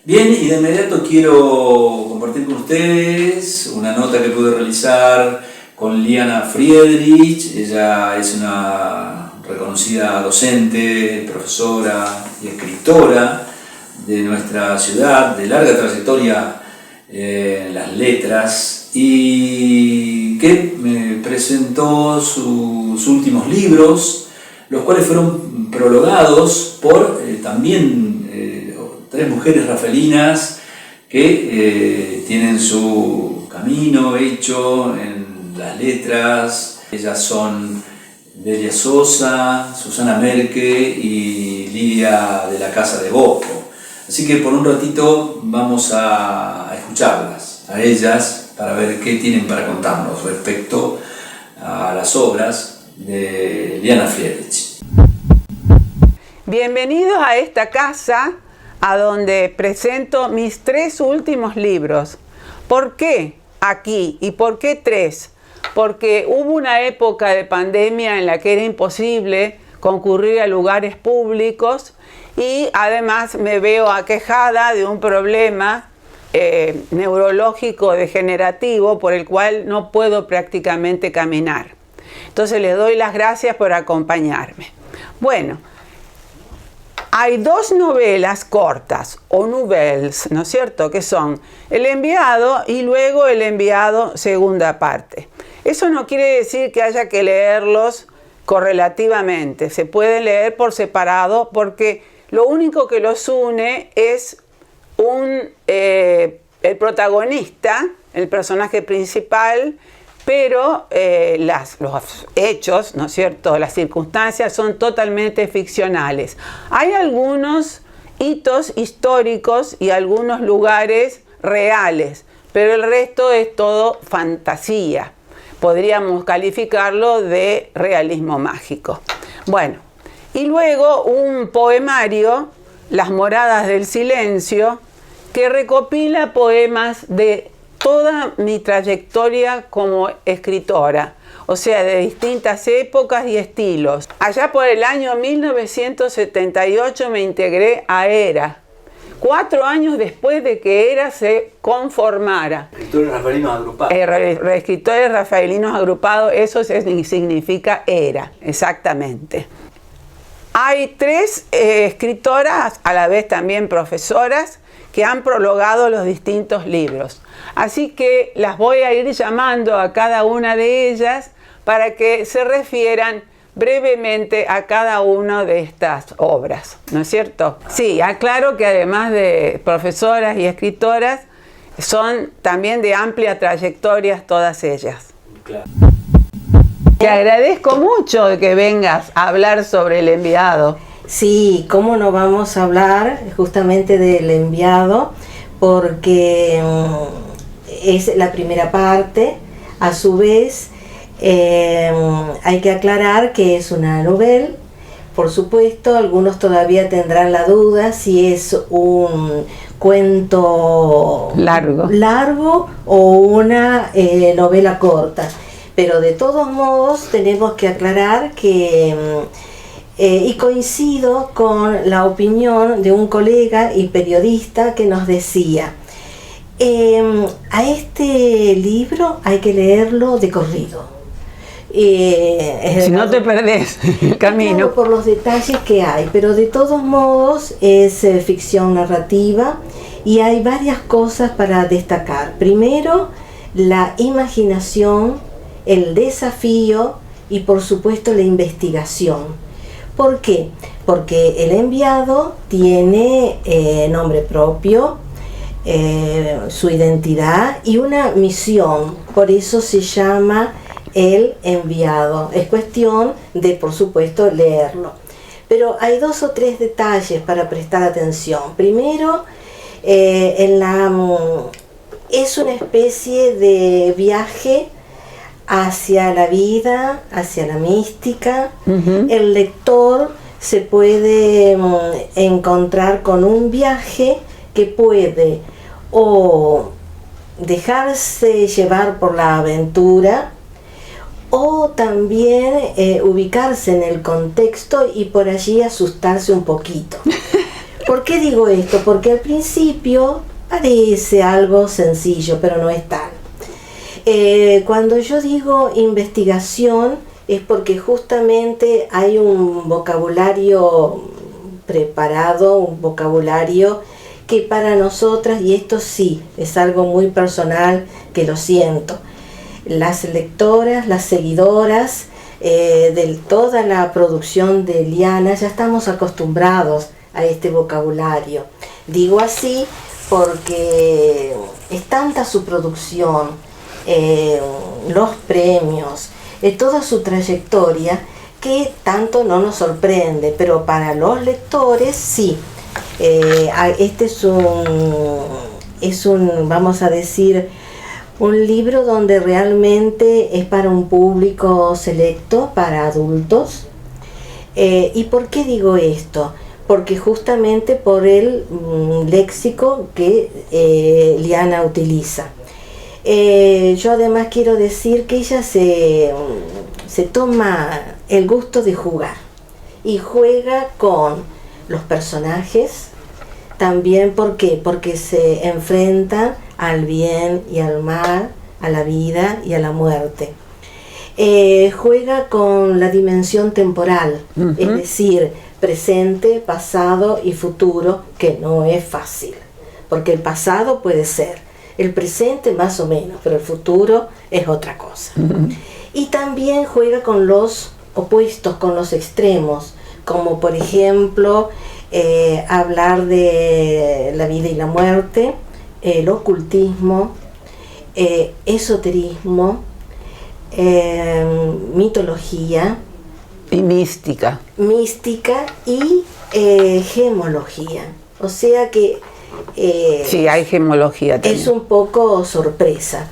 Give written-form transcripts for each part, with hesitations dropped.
Bien, y de inmediato quiero compartir con ustedes una nota que pude realizar con Liana Friedrich. Ella es una reconocida docente, profesora y escritora de nuestra ciudad, de larga trayectoria en las letras, y que me presentó sus últimos libros, los cuales fueron prologados por también tres mujeres rafaelinas que tienen su camino hecho en las letras. Ellas son Delia Sosa, Susana Merke y Lidia de la Casa de Bosco. Así que por un ratito vamos a escucharlas, a ellas, para ver qué tienen para contarnos respecto a las obras de Liana Friedrich. Bienvenidos a esta casa a donde presento mis tres últimos libros. ¿Por qué aquí y por qué tres? Porque hubo una época de pandemia en la que era imposible concurrir a lugares públicos y además me veo aquejada de un problema neurológico degenerativo por el cual no puedo prácticamente caminar. Entonces les doy las gracias por acompañarme. Bueno, hay dos novelas cortas, o nouvelles, ¿no es cierto?, que son El enviado y luego El enviado segunda parte. Eso no quiere decir que haya que leerlos correlativamente, se pueden leer por separado porque lo único que los une es el protagonista, el personaje principal, pero los hechos, ¿no es cierto?, las circunstancias son totalmente ficcionales. Hay algunos hitos históricos y algunos lugares reales, pero el resto es todo fantasía. Podríamos calificarlo de realismo mágico. Bueno, y luego un poemario, Las Moradas del Silencio, que recopila poemas de toda mi trayectoria como escritora, o sea, de distintas épocas y estilos. Allá por el año 1978 me integré a ERA, 4 años después de que ERA se conformara. Escritores rafaelinos agrupados. Escritores rafaelinos agrupados, eso significa ERA, exactamente. Hay 3 escritoras, a la vez también profesoras, que han prologado los distintos libros. Así que las voy a ir llamando a cada una de ellas para que se refieran brevemente a cada una de estas obras, ¿no es cierto? Sí, aclaro que además de profesoras y escritoras, son también de amplia trayectoria todas ellas. Claro. Te agradezco mucho que vengas a hablar sobre El enviado. Sí, ¿cómo no vamos a hablar justamente del enviado? Porque es la primera parte. A su vez, hay que aclarar que es una novela. Por supuesto, algunos todavía tendrán la duda si es un cuento largo o una novela corta. Pero de todos modos tenemos que aclarar que... y coincido con la opinión de un colega y periodista que nos decía, a este libro hay que leerlo de corrido. Si no te perdés el camino. Claro, por los detalles que hay, pero de todos modos es ficción narrativa y hay varias cosas para destacar. Primero, la imaginación, el desafío y por supuesto la investigación. ¿Por qué? Porque el enviado tiene nombre propio, su identidad y una misión, por eso se llama El enviado. Es cuestión de, por supuesto, leerlo. Pero hay 2 o 3 detalles para prestar atención. Primero, es una especie de viaje hacia la vida, hacia la mística. El lector se puede encontrar con un viaje que puede o dejarse llevar por la aventura o también ubicarse en el contexto y por allí asustarse un poquito. ¿Por qué digo esto? Porque al principio parece algo sencillo, pero no es tal. Cuando yo digo investigación es porque justamente hay un vocabulario preparado, un vocabulario que para nosotras, y esto sí, es algo muy personal que lo siento, las lectoras, las seguidoras de toda la producción de Liana ya estamos acostumbrados a este vocabulario. Digo así porque es tanta su producción, los premios, toda su trayectoria, que tanto no nos sorprende, pero para los lectores sí. Este es un, vamos a decir, un libro donde realmente es para un público selecto, para adultos. ¿Y por qué digo esto? Porque justamente por el léxico que Liana utiliza. Yo además quiero decir que ella se toma el gusto de jugar y juega con los personajes también. ¿Por qué? Porque se enfrentan al bien y al mal, a la vida y a la muerte. Juega con la dimensión temporal, es decir, presente, pasado y futuro, que no es fácil, porque el pasado puede ser, el presente más o menos, pero el futuro es otra cosa. Y también juega con los opuestos, con los extremos, como por ejemplo hablar de la vida y la muerte, el ocultismo, esoterismo, mitología y mística y gemología. O sea que sí, hay gemología también. Es un poco sorpresa.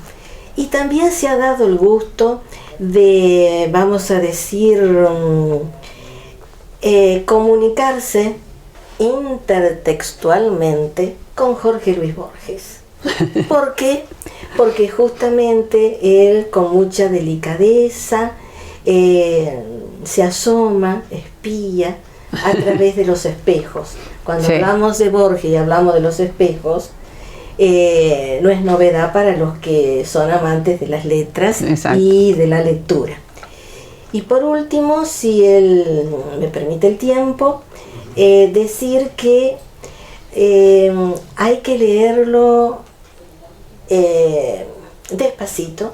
Y también se ha dado el gusto de, vamos a decir, comunicarse intertextualmente con Jorge Luis Borges. ¿Por qué? Porque justamente él, con mucha delicadeza, se asoma, espía a través de los espejos. Cuando hablamos de Borges y hablamos de los espejos, no es novedad para los que son amantes de las letras. Exacto. Y de la lectura. Y por último, si él me permite el tiempo, decir que hay que leerlo despacito,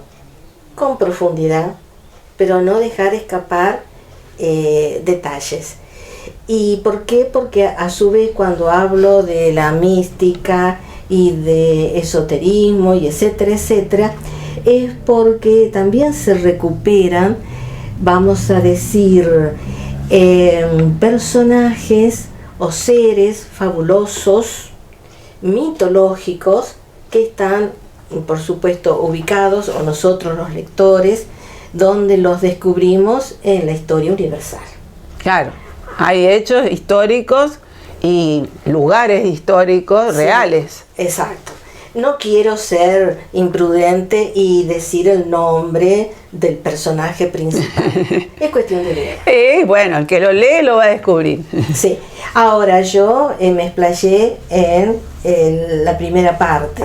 con profundidad, pero no dejar escapar detalles. ¿Y por qué? Porque a su vez, cuando hablo de la mística y de esoterismo y etcétera, etcétera, es porque también se recuperan, vamos a decir, personajes o seres fabulosos, mitológicos, que están, por supuesto, ubicados, o nosotros los lectores, donde los descubrimos en la historia universal. Claro, hay hechos históricos y lugares históricos reales. Exacto. No quiero ser imprudente y decir el nombre del personaje principal. Es cuestión de leer. Bueno, el que lo lee lo va a descubrir. Sí. Ahora yo me explayé en la primera parte.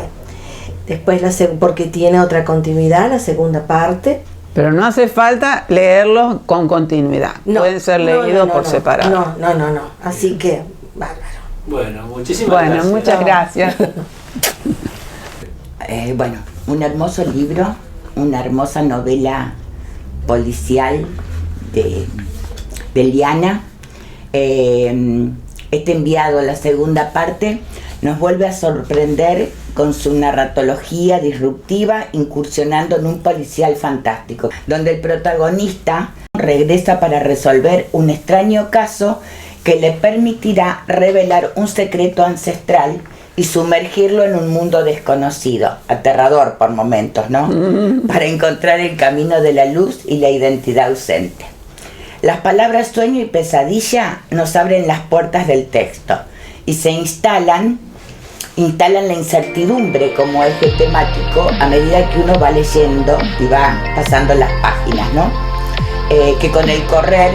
Después porque tiene otra continuidad, la segunda parte. Pero no hace falta leerlos con continuidad. No, pueden ser leídos por separado. No. Así que, bárbaro. Bueno, muchísimas gracias. Bueno, muchas gracias. Bueno, un hermoso libro, una hermosa novela policial de Liana. Este enviado, la segunda parte, nos vuelve a sorprender con su narratología disruptiva, incursionando en un policial fantástico, donde el protagonista regresa para resolver un extraño caso que le permitirá revelar un secreto ancestral y sumergirlo en un mundo desconocido, aterrador por momentos, ¿no? Para encontrar el camino de la luz y la identidad ausente. Las palabras sueño y pesadilla nos abren las puertas del texto y se instalan la incertidumbre como eje temático a medida que uno va leyendo y va pasando las páginas, ¿no? Que con el correr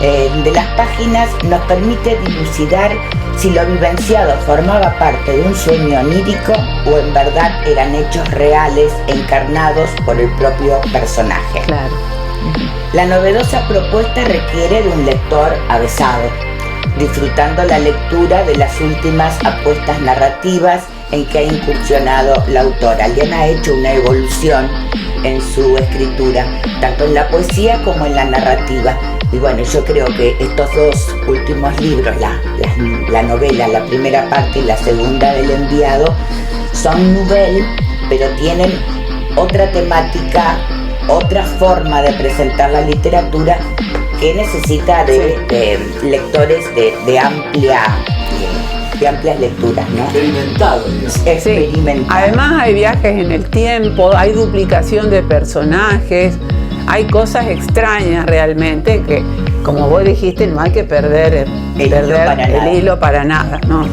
de las páginas nos permite dilucidar si lo vivenciado formaba parte de un sueño onírico o en verdad eran hechos reales encarnados por el propio personaje. Claro. La novedosa propuesta requiere de un lector avesado, disfrutando la lectura de las últimas apuestas narrativas en que ha incursionado la autora. Liana ha hecho una evolución en su escritura, tanto en la poesía como en la narrativa. Y bueno, yo creo que estos dos últimos libros, la novela, la primera parte y la segunda del enviado, son nouvelles, pero tienen otra temática, otra forma de presentar la literatura que necesita de lectores de amplias lecturas, ¿no? Experimentado, digamos. Experimentado. Además hay viajes en el tiempo, hay duplicación de personajes, hay cosas extrañas realmente que, como vos dijiste, no hay que perder el hilo para nada, ¿no?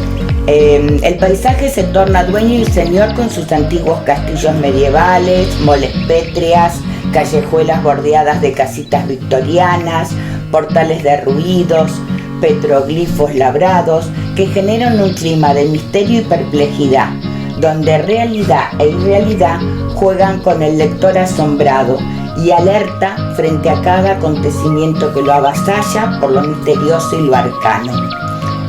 El paisaje se torna dueño y señor con sus antiguos castillos medievales, moles pétreas, callejuelas bordeadas de casitas victorianas, portales derruidos, petroglifos labrados que generan un clima de misterio y perplejidad, donde realidad e irrealidad juegan con el lector asombrado y alerta frente a cada acontecimiento que lo avasalla por lo misterioso y lo arcano.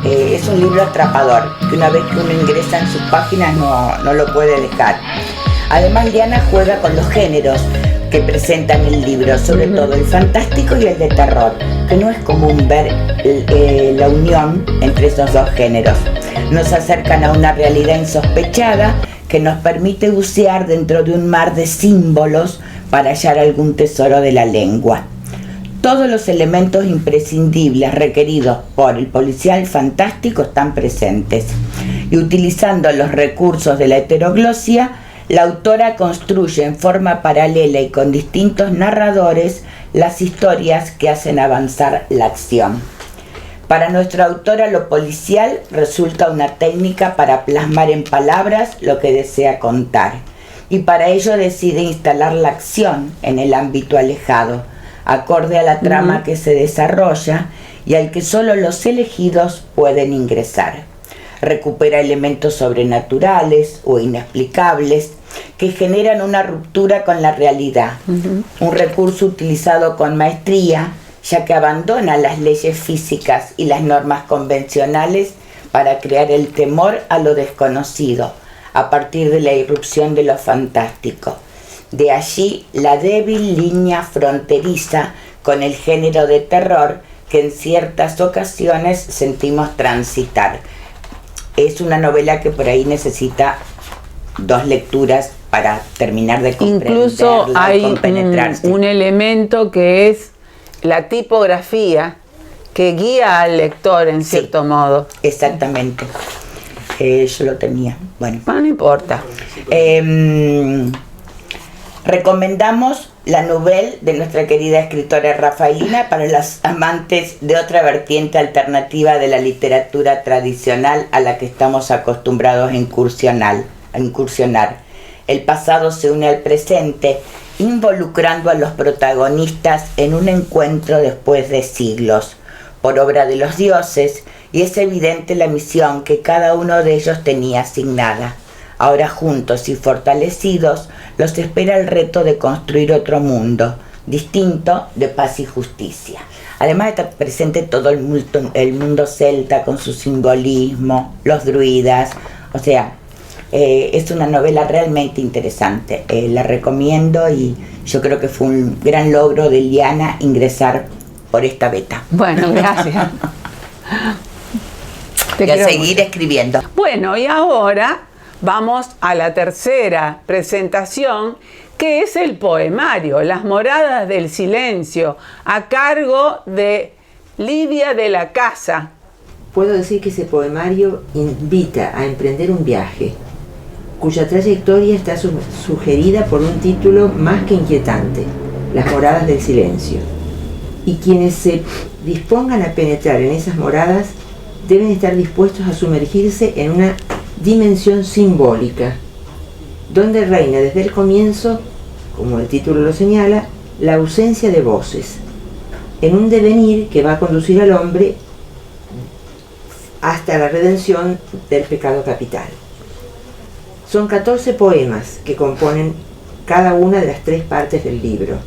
Es un libro atrapador, que una vez que uno ingresa en sus páginas no lo puede dejar. Además, Liana juega con los géneros que presentan el libro, sobre todo el fantástico y el de terror, que no es común ver la unión entre esos dos géneros. Nos acercan a una realidad insospechada que nos permite bucear dentro de un mar de símbolos para hallar algún tesoro de la lengua. Todos los elementos imprescindibles requeridos por el policial fantástico están presentes, y utilizando los recursos de la heteroglosia, la autora construye en forma paralela y con distintos narradores las historias que hacen avanzar la acción. Para nuestra autora, lo policial resulta una técnica para plasmar en palabras lo que desea contar, y para ello decide instalar la acción en el ámbito alejado, acorde a la trama que se desarrolla y al que solo los elegidos pueden ingresar. Recupera elementos sobrenaturales o inexplicables que generan una ruptura con la realidad, un recurso utilizado con maestría, ya que abandona las leyes físicas y las normas convencionales para crear el temor a lo desconocido, a partir de la irrupción de lo fantástico. De allí la débil línea fronteriza con el género de terror que en ciertas ocasiones sentimos transitar. Es una novela que por ahí necesita dos lecturas para terminar de comprenderla. Incluso hay compenetrarse. un elemento que es la tipografía que guía al lector en cierto modo. Exactamente. Yo lo tenía. Bueno. No importa. Recomendamos la novela de nuestra querida escritora Rafaelina para los amantes de otra vertiente alternativa de la literatura tradicional a la que estamos acostumbrados a incursionar. El pasado se une al presente, involucrando a los protagonistas en un encuentro después de siglos, por obra de los dioses, y es evidente la misión que cada uno de ellos tenía asignada. Ahora juntos y fortalecidos, los espera el reto de construir otro mundo, distinto, de paz y justicia. Además está presente todo el mundo celta con su simbolismo, los druidas, o sea, es una novela realmente interesante. La recomiendo y yo creo que fue un gran logro de Liana ingresar por esta beta. Bueno, gracias. Y a seguir escribiendo. Bueno, y ahora vamos a la tercera presentación, que es el poemario Las Moradas del Silencio, a cargo de Lidia de la Casa. Puedo decir que ese poemario invita a emprender un viaje, cuya trayectoria está sugerida por un título más que inquietante, Las Moradas del Silencio. Y quienes se dispongan a penetrar en esas moradas deben estar dispuestos a sumergirse en una dimensión simbólica, donde reina desde el comienzo, como el título lo señala, la ausencia de voces. en un devenir que va a conducir al hombre hasta la redención del pecado capital. Son 14 poemas que componen cada una de las 3 partes del libro,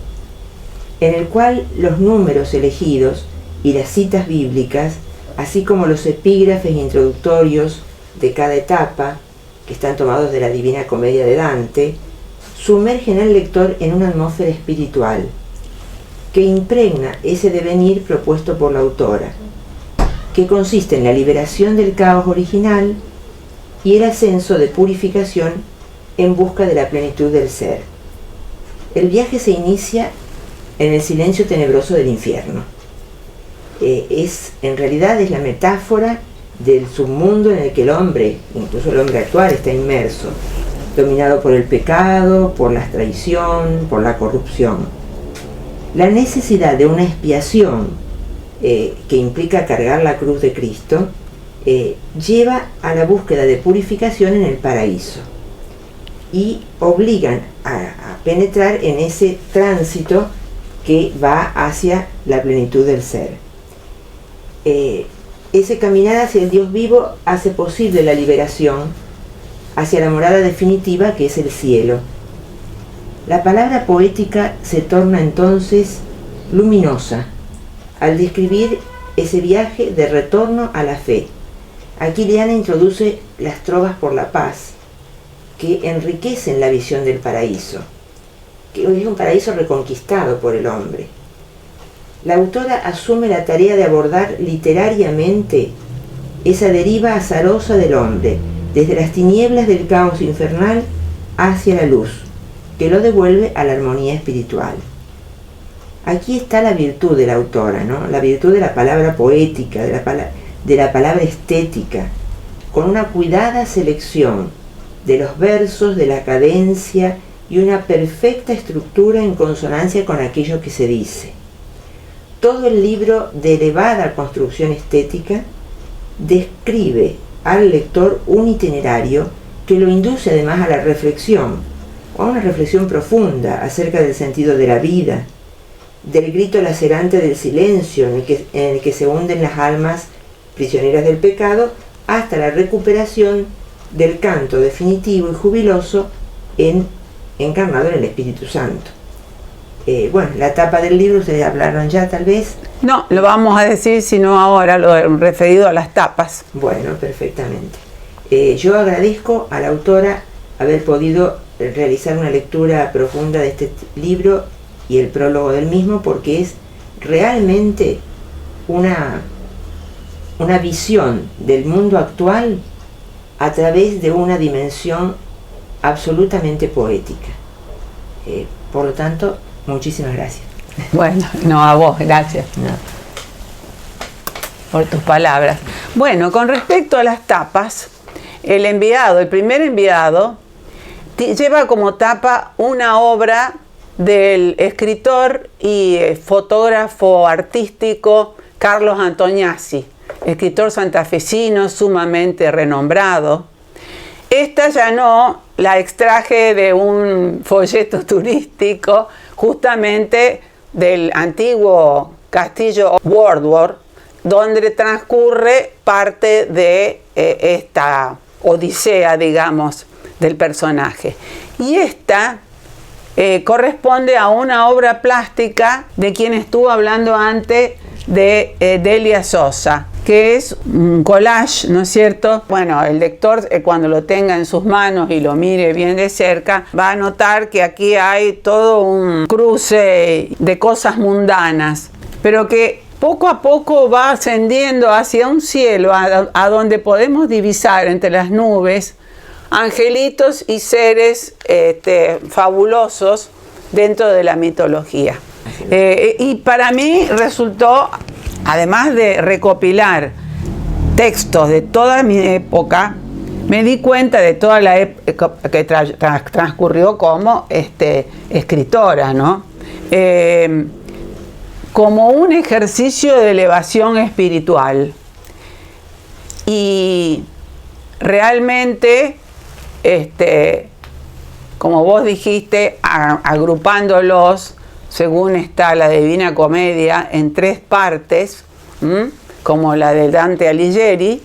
en el cual los números elegidos y las citas bíblicas, así como los epígrafes introductorios de cada etapa, que están tomados de la Divina Comedia de Dante, sumergen al lector en una atmósfera espiritual que impregna ese devenir propuesto por la autora, que consiste en la liberación del caos original y el ascenso de purificación en busca de la plenitud del ser. El viaje se inicia en el silencio tenebroso del infierno. En realidad es la metáfora del submundo en el que el hombre, incluso el hombre actual, está inmerso, dominado por el pecado, por la traición, por la corrupción. La necesidad de una expiación que implica cargar la cruz de Cristo lleva a la búsqueda de purificación en el paraíso y obligan a penetrar en ese tránsito que va hacia la plenitud del ser. Ese caminar hacia el Dios vivo hace posible la liberación hacia la morada definitiva, que es el cielo. La palabra poética se torna entonces luminosa al describir ese viaje de retorno a la fe. Aquí Liana introduce las trovas por la paz, que enriquecen la visión del paraíso, que hoy es un paraíso reconquistado por el hombre. La autora asume la tarea de abordar literariamente esa deriva azarosa del hombre, desde las tinieblas del caos infernal hacia la luz, que lo devuelve a la armonía espiritual. Aquí está la virtud de la autora, ¿no? La virtud de la palabra poética, de la palabra estética, con una cuidada selección de los versos, de la cadencia y una perfecta estructura en consonancia con aquello que se dice. Todo el libro, de elevada construcción estética, describe al lector un itinerario que lo induce además a la reflexión, o a una reflexión profunda acerca del sentido de la vida, del grito lacerante del silencio en el que se hunden las almas prisioneras del pecado, hasta la recuperación del canto definitivo y jubiloso encarnado en el Espíritu Santo. Bueno, la tapa del libro, ustedes hablaron ya tal vez. No, lo vamos a decir, sino ahora, lo referido a las tapas. Bueno, perfectamente. Yo agradezco a la autora haber podido realizar una lectura profunda de este libro y el prólogo del mismo, porque es realmente una visión del mundo actual a través de una dimensión absolutamente poética. Por lo tanto, muchísimas gracias. Bueno, no, a vos, gracias. No. Por tus palabras. Bueno, con respecto a las tapas, el primer enviado, lleva como tapa una obra del escritor y fotógrafo artístico Carlos Antoniazzi, escritor santafesino sumamente renombrado. Esta ya no la extraje de un folleto turístico, justamente del antiguo castillo Wordsworth, donde transcurre parte de esta odisea, digamos, del personaje. Y esta corresponde a una obra plástica de quien estuvo hablando antes, de Delia Sosa, que es un collage, ¿no es cierto? Bueno, el lector cuando lo tenga en sus manos y lo mire bien de cerca, va a notar que aquí hay todo un cruce de cosas mundanas, pero que poco a poco va ascendiendo hacia un cielo a donde podemos divisar entre las nubes angelitos y seres fabulosos dentro de la mitología. Y para mí resultó, además de recopilar textos de toda mi época, me di cuenta de toda la época que transcurrió como escritora, ¿no? Como un ejercicio de elevación espiritual. Y realmente, como vos dijiste, agrupándolos, según está la Divina Comedia, en 3 partes, como la de Dante Alighieri,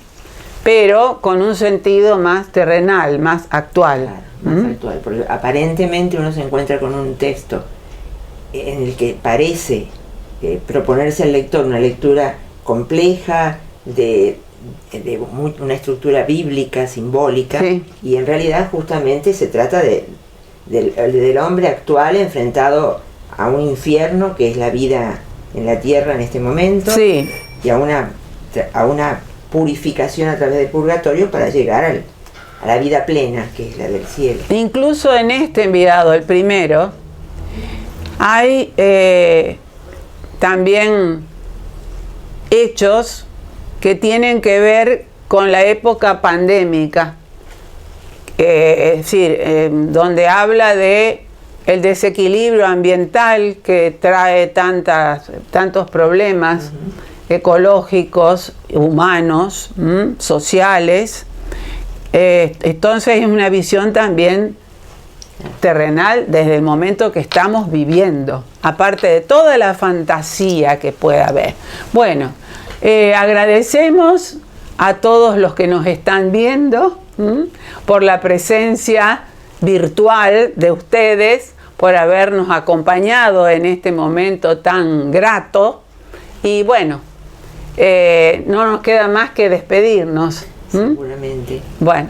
pero con un sentido más terrenal, más actual. Claro, más actual, porque aparentemente uno se encuentra con un texto en el que parece proponerse al lector una lectura compleja, de una estructura bíblica, simbólica, Sí. y en realidad justamente se trata del hombre actual enfrentado a un infierno que es la vida en la tierra en este momento, Sí. y a una purificación a través del purgatorio para llegar a la vida plena, que es la del cielo. Incluso en este enviado, el primero, hay también hechos que tienen que ver con la época pandémica, es decir, donde habla de el desequilibrio ambiental que trae tantos problemas ecológicos, humanos, sociales. Entonces es una visión también terrenal desde el momento que estamos viviendo, aparte de toda la fantasía que pueda haber. Bueno, agradecemos a todos los que nos están viendo por la presencia virtual de ustedes, por habernos acompañado en este momento tan grato. Y bueno, no nos queda más que despedirnos. Seguramente. Bueno.